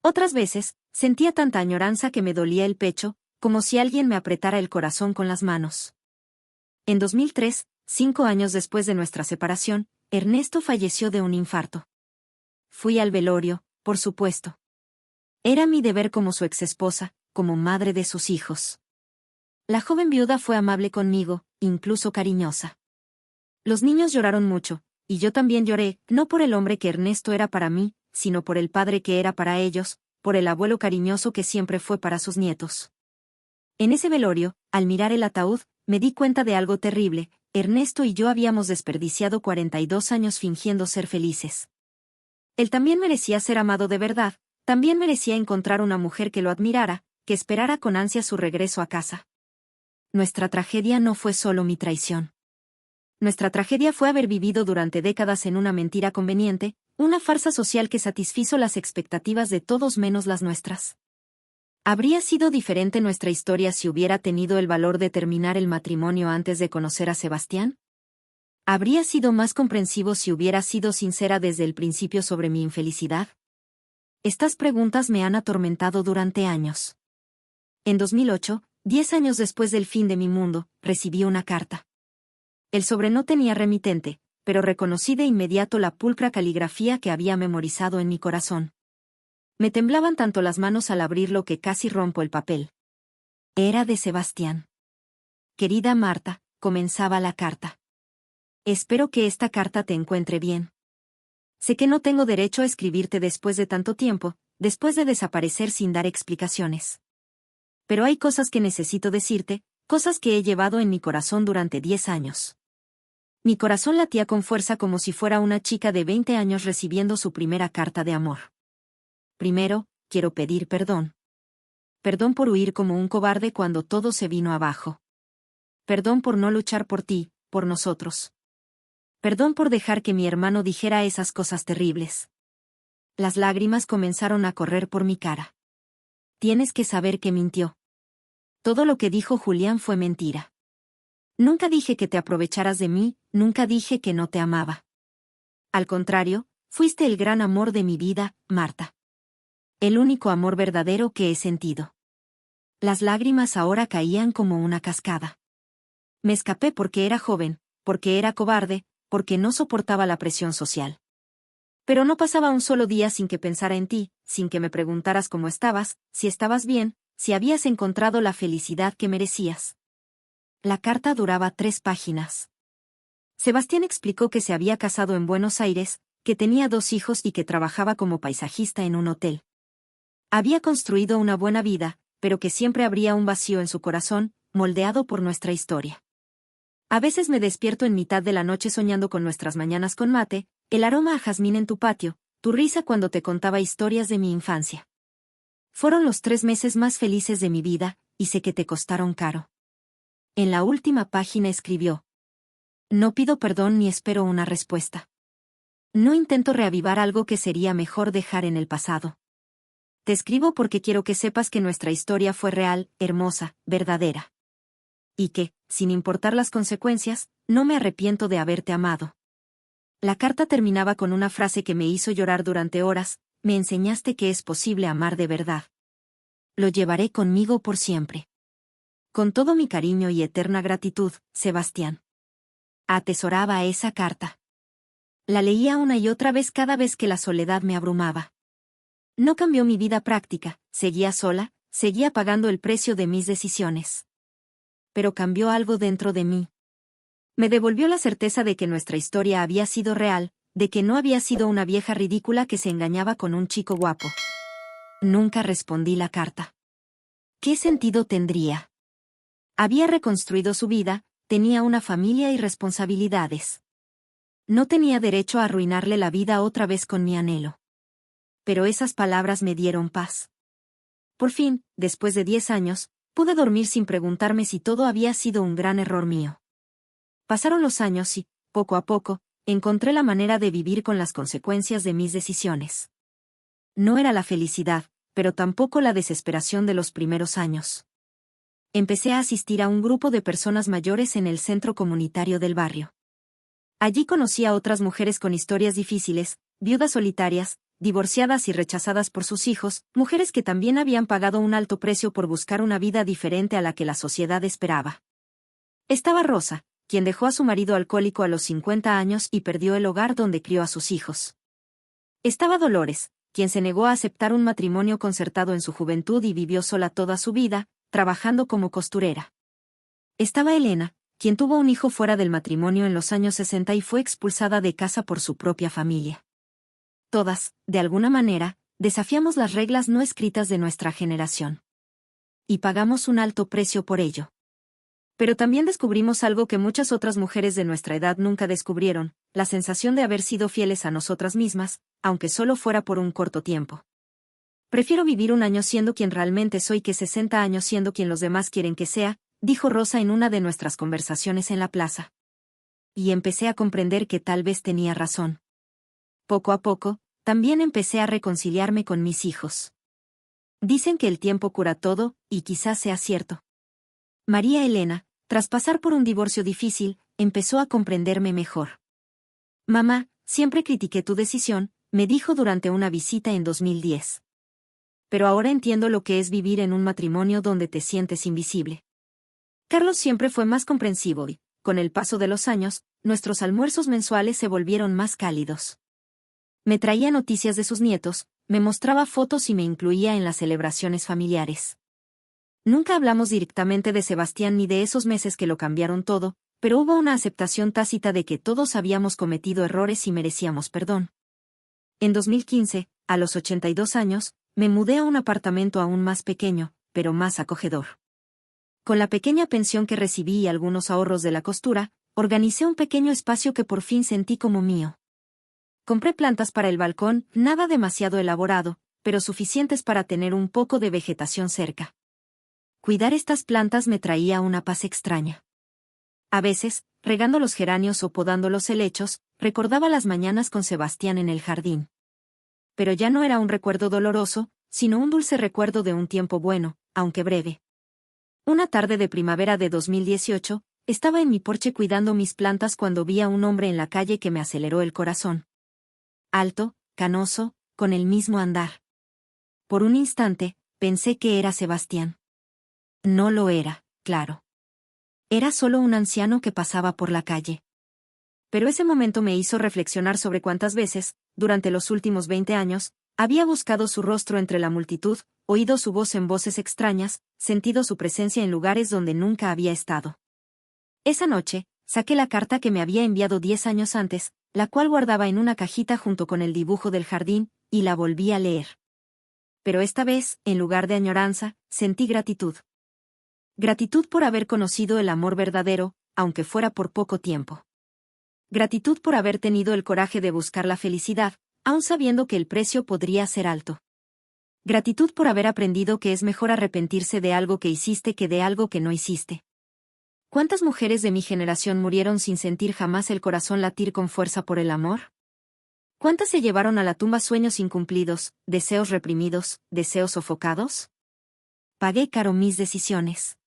S1: Otras veces, sentía tanta añoranza que me dolía el pecho, como si alguien me apretara el corazón con las manos. En 2003, 5 años después de nuestra separación, Ernesto falleció de un infarto. Fui al velorio, por supuesto. Era mi deber como su exesposa, como madre de sus hijos. La joven viuda fue amable conmigo, incluso cariñosa. Los niños lloraron mucho, y yo también lloré, no por el hombre que Ernesto era para mí, sino por el padre que era para ellos, por el abuelo cariñoso que siempre fue para sus nietos. En ese velorio, al mirar el ataúd, me di cuenta de algo terrible: Ernesto y yo habíamos desperdiciado 42 años fingiendo ser felices. Él también merecía ser amado de verdad, también merecía encontrar una mujer que lo admirara, que esperara con ansia su regreso a casa. Nuestra tragedia no fue solo mi traición. Nuestra tragedia fue haber vivido durante décadas en una mentira conveniente, una farsa social que satisfizo las expectativas de todos menos las nuestras. ¿Habría sido diferente nuestra historia si hubiera tenido el valor de terminar el matrimonio antes de conocer a Sebastián? ¿Habría sido más comprensivo si hubiera sido sincera desde el principio sobre mi infelicidad? Estas preguntas me han atormentado durante años. En 2008, 10 años después del fin de mi mundo, recibí una carta. El sobre no tenía remitente, pero reconocí de inmediato la pulcra caligrafía que había memorizado en mi corazón. Me temblaban tanto las manos al abrirlo que casi rompo el papel. Era de Sebastián. Querida Marta, comenzaba la carta. Espero que esta carta te encuentre bien. Sé que no tengo derecho a escribirte después de tanto tiempo, después de desaparecer sin dar explicaciones. Pero hay cosas que necesito decirte, cosas que he llevado en mi corazón durante 10 años. Mi corazón latía con fuerza como si fuera una chica de 20 años recibiendo su primera carta de amor. Primero, quiero pedir perdón. Perdón por huir como un cobarde cuando todo se vino abajo. Perdón por no luchar por ti, por nosotros. Perdón por dejar que mi hermano dijera esas cosas terribles. Las lágrimas comenzaron a correr por mi cara. Tienes que saber que mintió. Todo lo que dijo Julián fue mentira. Nunca dije que te aprovecharas de mí, nunca dije que no te amaba. Al contrario, fuiste el gran amor de mi vida, Marta. El único amor verdadero que he sentido. Las lágrimas ahora caían como una cascada. Me escapé porque era joven, porque era cobarde, porque no soportaba la presión social. Pero no pasaba un solo día sin que pensara en ti, sin que me preguntaras cómo estabas, si estabas bien, si habías encontrado la felicidad que merecías. La carta duraba 3 páginas. Sebastián explicó que se había casado en Buenos Aires, que tenía 2 hijos y que trabajaba como paisajista en un hotel. Había construido una buena vida, pero que siempre habría un vacío en su corazón, moldeado por nuestra historia. A veces me despierto en mitad de la noche soñando con nuestras mañanas con mate, el aroma a jazmín en tu patio, tu risa cuando te contaba historias de mi infancia. Fueron los 3 meses más felices de mi vida, y sé que te costaron caro. En la última página escribió: no pido perdón ni espero una respuesta. No intento reavivar algo que sería mejor dejar en el pasado. Te escribo porque quiero que sepas que nuestra historia fue real, hermosa, verdadera. Y que, sin importar las consecuencias, no me arrepiento de haberte amado. La carta terminaba con una frase que me hizo llorar durante horas: me enseñaste que es posible amar de verdad. Lo llevaré conmigo por siempre. Con todo mi cariño y eterna gratitud, Sebastián. Atesoraba esa carta. La leía una y otra vez cada vez que la soledad me abrumaba. No cambió mi vida práctica, seguía sola, seguía pagando el precio de mis decisiones. Pero cambió algo dentro de mí. Me devolvió la certeza de que nuestra historia había sido real, de que no había sido una vieja ridícula que se engañaba con un chico guapo. Nunca respondí la carta. ¿Qué sentido tendría? Había reconstruido su vida, tenía una familia y responsabilidades. No tenía derecho a arruinarle la vida otra vez con mi anhelo. Pero esas palabras me dieron paz. Por fin, después de 10 años, pude dormir sin preguntarme si todo había sido un gran error mío. Pasaron los años y, poco a poco, encontré la manera de vivir con las consecuencias de mis decisiones. No era la felicidad, pero tampoco la desesperación de los primeros años. Empecé a asistir a un grupo de personas mayores en el centro comunitario del barrio. Allí conocí a otras mujeres con historias difíciles, viudas solitarias, divorciadas y rechazadas por sus hijos, mujeres que también habían pagado un alto precio por buscar una vida diferente a la que la sociedad esperaba. Estaba Rosa, quien dejó a su marido alcohólico a los 50 años y perdió el hogar donde crió a sus hijos. Estaba Dolores, quien se negó a aceptar un matrimonio concertado en su juventud y vivió sola toda su vida, trabajando como costurera. Estaba Elena, quien tuvo un hijo fuera del matrimonio en los años 60 y fue expulsada de casa por su propia familia. Todas, de alguna manera, desafiamos las reglas no escritas de nuestra generación. Y pagamos un alto precio por ello. Pero también descubrimos algo que muchas otras mujeres de nuestra edad nunca descubrieron: la sensación de haber sido fieles a nosotras mismas, aunque solo fuera por un corto tiempo. Prefiero vivir un año siendo quien realmente soy que 60 años siendo quien los demás quieren que sea, dijo Rosa en una de nuestras conversaciones en la plaza. Y empecé a comprender que tal vez tenía razón. Poco a poco, también empecé a reconciliarme con mis hijos. Dicen que el tiempo cura todo, y quizás sea cierto. María Elena, tras pasar por un divorcio difícil, empezó a comprenderme mejor. Mamá, siempre critiqué tu decisión, me dijo durante una visita en 2010. Pero ahora entiendo lo que es vivir en un matrimonio donde te sientes invisible. Carlos siempre fue más comprensivo y, con el paso de los años, nuestros almuerzos mensuales se volvieron más cálidos. Me traía noticias de sus nietos, me mostraba fotos y me incluía en las celebraciones familiares. Nunca hablamos directamente de Sebastián ni de esos meses que lo cambiaron todo, pero hubo una aceptación tácita de que todos habíamos cometido errores y merecíamos perdón. En 2015, a los 82 años, me mudé a un apartamento aún más pequeño, pero más acogedor. Con la pequeña pensión que recibí y algunos ahorros de la costura, organicé un pequeño espacio que por fin sentí como mío. Compré plantas para el balcón, nada demasiado elaborado, pero suficientes para tener un poco de vegetación cerca. Cuidar estas plantas me traía una paz extraña. A veces, regando los geranios o podando los helechos, recordaba las mañanas con Sebastián en el jardín. Pero ya no era un recuerdo doloroso, sino un dulce recuerdo de un tiempo bueno, aunque breve. Una tarde de primavera de 2018, estaba en mi porche cuidando mis plantas cuando vi a un hombre en la calle que me aceleró el corazón. Alto, canoso, con el mismo andar. Por un instante, pensé que era Sebastián. No lo era, claro. Era solo un anciano que pasaba por la calle. Pero ese momento me hizo reflexionar sobre cuántas veces, durante los últimos 20 años, había buscado su rostro entre la multitud, oído su voz en voces extrañas, sentido su presencia en lugares donde nunca había estado. Esa noche, saqué la carta que me había enviado 10 años antes, la cual guardaba en una cajita junto con el dibujo del jardín, y la volví a leer. Pero esta vez, en lugar de añoranza, sentí gratitud. Gratitud por haber conocido el amor verdadero, aunque fuera por poco tiempo. Gratitud por haber tenido el coraje de buscar la felicidad, aun sabiendo que el precio podría ser alto. Gratitud por haber aprendido que es mejor arrepentirse de algo que hiciste que de algo que no hiciste. ¿Cuántas mujeres de mi generación murieron sin sentir jamás el corazón latir con fuerza por el amor? ¿Cuántas se llevaron a la tumba sueños incumplidos, deseos reprimidos, deseos sofocados? Pagué caro mis decisiones.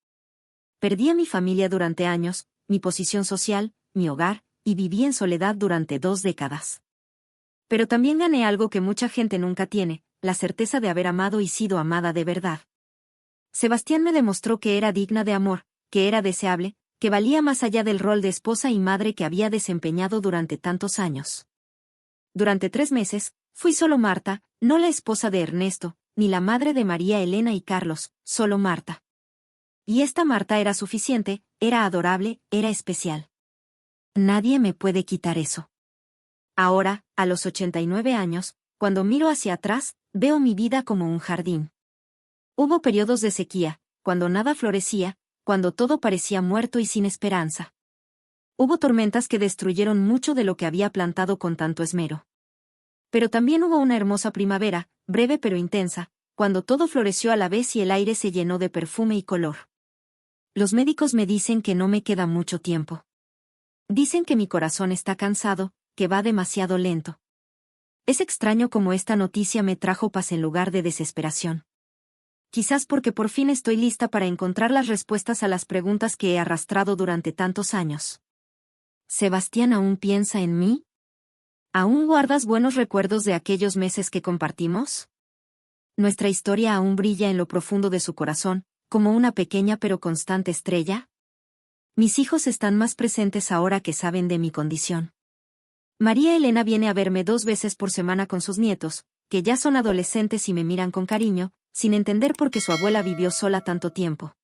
S1: Perdí a mi familia durante años, mi posición social, mi hogar, y viví en soledad durante 2 décadas. Pero también gané algo que mucha gente nunca tiene, la certeza de haber amado y sido amada de verdad. Sebastián me demostró que era digna de amor, que era deseable, que valía más allá del rol de esposa y madre que había desempeñado durante tantos años. Durante 3 meses, fui solo Marta, no la esposa de Ernesto, ni la madre de María Elena y Carlos, solo Marta. Y esta Marta era suficiente, era adorable, era especial. Nadie me puede quitar eso. Ahora, a los 89 años, cuando miro hacia atrás, veo mi vida como un jardín. Hubo periodos de sequía, cuando nada florecía, cuando todo parecía muerto y sin esperanza. Hubo tormentas que destruyeron mucho de lo que había plantado con tanto esmero. Pero también hubo una hermosa primavera, breve pero intensa, cuando todo floreció a la vez y el aire se llenó de perfume y color. Los médicos me dicen que no me queda mucho tiempo. Dicen que mi corazón está cansado, que va demasiado lento. Es extraño cómo esta noticia me trajo paz en lugar de desesperación. Quizás porque por fin estoy lista para encontrar las respuestas a las preguntas que he arrastrado durante tantos años. ¿Sebastián aún piensa en mí? ¿Aún guardas buenos recuerdos de aquellos meses que compartimos? ¿Nuestra historia aún brilla en lo profundo de su corazón, como una pequeña pero constante estrella? Mis hijos están más presentes ahora que saben de mi condición. María Elena viene a verme 2 veces por semana con sus nietos, que ya son adolescentes y me miran con cariño, sin entender por qué su abuela vivió sola tanto tiempo.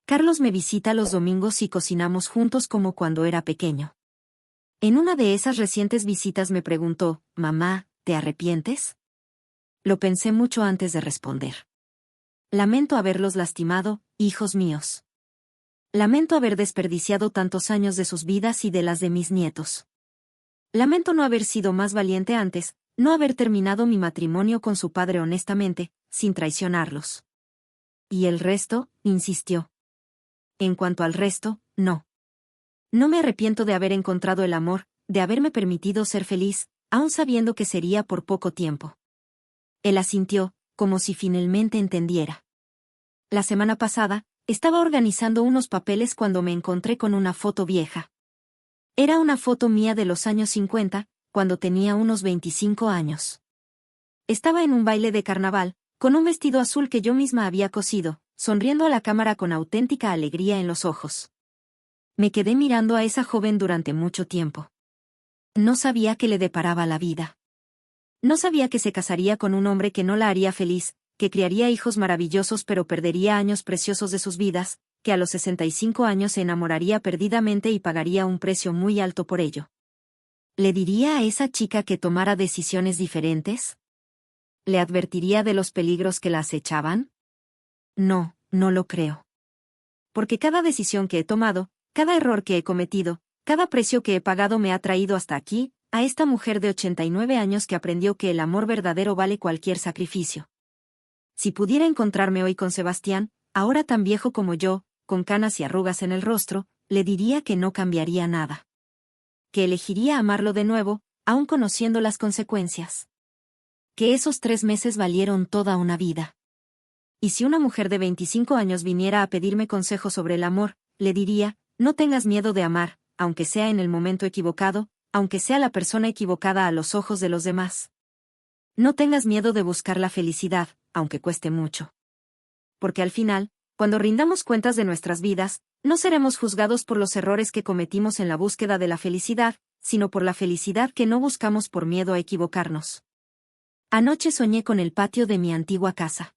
S1: Carlos me visita los domingos y cocinamos juntos como cuando era pequeño. En una de esas recientes visitas me preguntó, «Mamá, ¿te arrepientes?» Lo pensé mucho antes de responder. Lamento haberlos lastimado, hijos míos. Lamento haber desperdiciado tantos años de sus vidas y de las de mis nietos. Lamento no haber sido más valiente antes, no haber terminado mi matrimonio con su padre honestamente, sin traicionarlos. ¿Y el resto?, insistió. En cuanto al resto, no. No me arrepiento de haber encontrado el amor, de haberme permitido ser feliz, aun sabiendo que sería por poco tiempo. Él asintió, como si finalmente entendiera. La semana pasada, estaba organizando unos papeles cuando me encontré con una foto vieja. Era una foto mía de los años 50, cuando tenía unos 25 años. Estaba en un baile de carnaval, con un vestido azul que yo misma había cosido, sonriendo a la cámara con auténtica alegría en los ojos. Me quedé mirando a esa joven durante mucho tiempo. No sabía qué le deparaba la vida. No sabía que se casaría con un hombre que no la haría feliz, que criaría hijos maravillosos pero perdería años preciosos de sus vidas, que a los 65 años se enamoraría perdidamente y pagaría un precio muy alto por ello. ¿Le diría a esa chica que tomara decisiones diferentes? ¿Le advertiría de los peligros que la acechaban? No, no lo creo. Porque cada decisión que he tomado, cada error que he cometido, cada precio que he pagado me ha traído hasta aquí, a esta mujer de 89 años que aprendió que el amor verdadero vale cualquier sacrificio. Si pudiera encontrarme hoy con Sebastián, ahora tan viejo como yo, con canas y arrugas en el rostro, le diría que no cambiaría nada. Que elegiría amarlo de nuevo, aun conociendo las consecuencias. Que esos 3 meses valieron toda una vida. Y si una mujer de 25 años viniera a pedirme consejo sobre el amor, le diría, no tengas miedo de amar, aunque sea en el momento equivocado, aunque sea la persona equivocada a los ojos de los demás. No tengas miedo de buscar la felicidad, aunque cueste mucho. Porque al final, cuando rindamos cuentas de nuestras vidas, no seremos juzgados por los errores que cometimos en la búsqueda de la felicidad, sino por la felicidad que no buscamos por miedo a equivocarnos. Anoche soñé con el patio de mi antigua casa.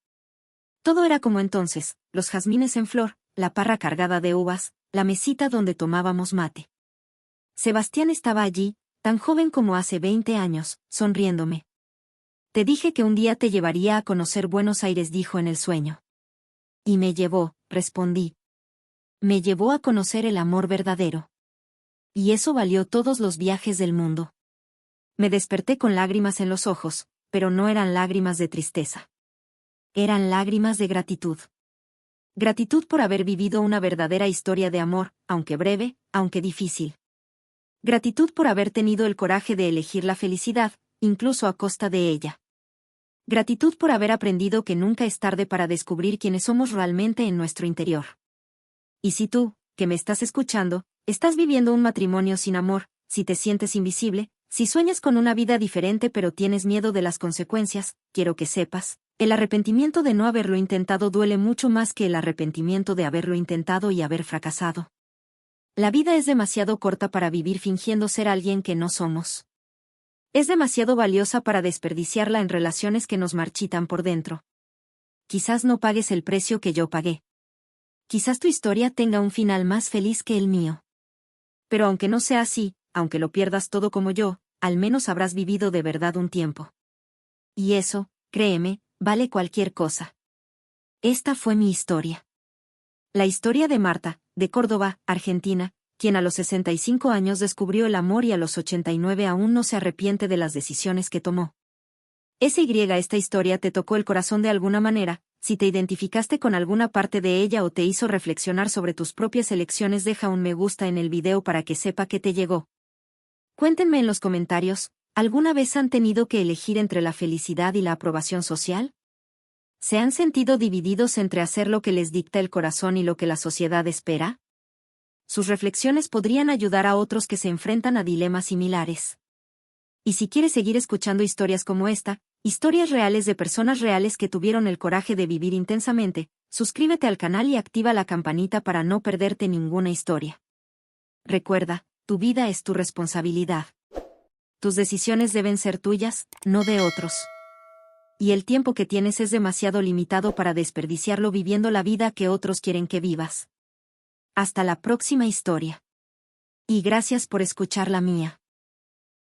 S1: Todo era como entonces, los jazmines en flor, la parra cargada de uvas, la mesita donde tomábamos mate. Sebastián estaba allí, tan joven como hace 20 años, sonriéndome. Te dije que un día te llevaría a conocer Buenos Aires, dijo en el sueño. Y me llevó, respondí. Me llevó a conocer el amor verdadero. Y eso valió todos los viajes del mundo. Me desperté con lágrimas en los ojos, pero no eran lágrimas de tristeza. Eran lágrimas de gratitud. Gratitud por haber vivido una verdadera historia de amor, aunque breve, aunque difícil. Gratitud por haber tenido el coraje de elegir la felicidad, incluso a costa de ella. Gratitud por haber aprendido que nunca es tarde para descubrir quiénes somos realmente en nuestro interior. Y si tú, que me estás escuchando, estás viviendo un matrimonio sin amor, si te sientes invisible, si sueñas con una vida diferente pero tienes miedo de las consecuencias, quiero que sepas, el arrepentimiento de no haberlo intentado duele mucho más que el arrepentimiento de haberlo intentado y haber fracasado. La vida es demasiado corta para vivir fingiendo ser alguien que no somos. Es demasiado valiosa para desperdiciarla en relaciones que nos marchitan por dentro. Quizás no pagues el precio que yo pagué. Quizás tu historia tenga un final más feliz que el mío. Pero aunque no sea así, aunque lo pierdas todo como yo, al menos habrás vivido de verdad un tiempo. Y eso, créeme, vale cualquier cosa. Esta fue mi historia. La historia de Marta, de Córdoba, Argentina, quien a los 65 años descubrió el amor y a los 89 aún no se arrepiente de las decisiones que tomó. Esta historia te tocó el corazón de alguna manera, si te identificaste con alguna parte de ella o te hizo reflexionar sobre tus propias elecciones, deja un me gusta en el video para que sepa que te llegó. Cuéntenme en los comentarios, ¿alguna vez han tenido que elegir entre la felicidad y la aprobación social? ¿Se han sentido divididos entre hacer lo que les dicta el corazón y lo que la sociedad espera? Sus reflexiones podrían ayudar a otros que se enfrentan a dilemas similares. Y si quieres seguir escuchando historias como esta, historias reales de personas reales que tuvieron el coraje de vivir intensamente, suscríbete al canal y activa la campanita para no perderte ninguna historia. Recuerda, tu vida es tu responsabilidad. Tus decisiones deben ser tuyas, no de otros. Y el tiempo que tienes es demasiado limitado para desperdiciarlo viviendo la vida que otros quieren que vivas. Hasta la próxima historia. Y gracias por escuchar la mía.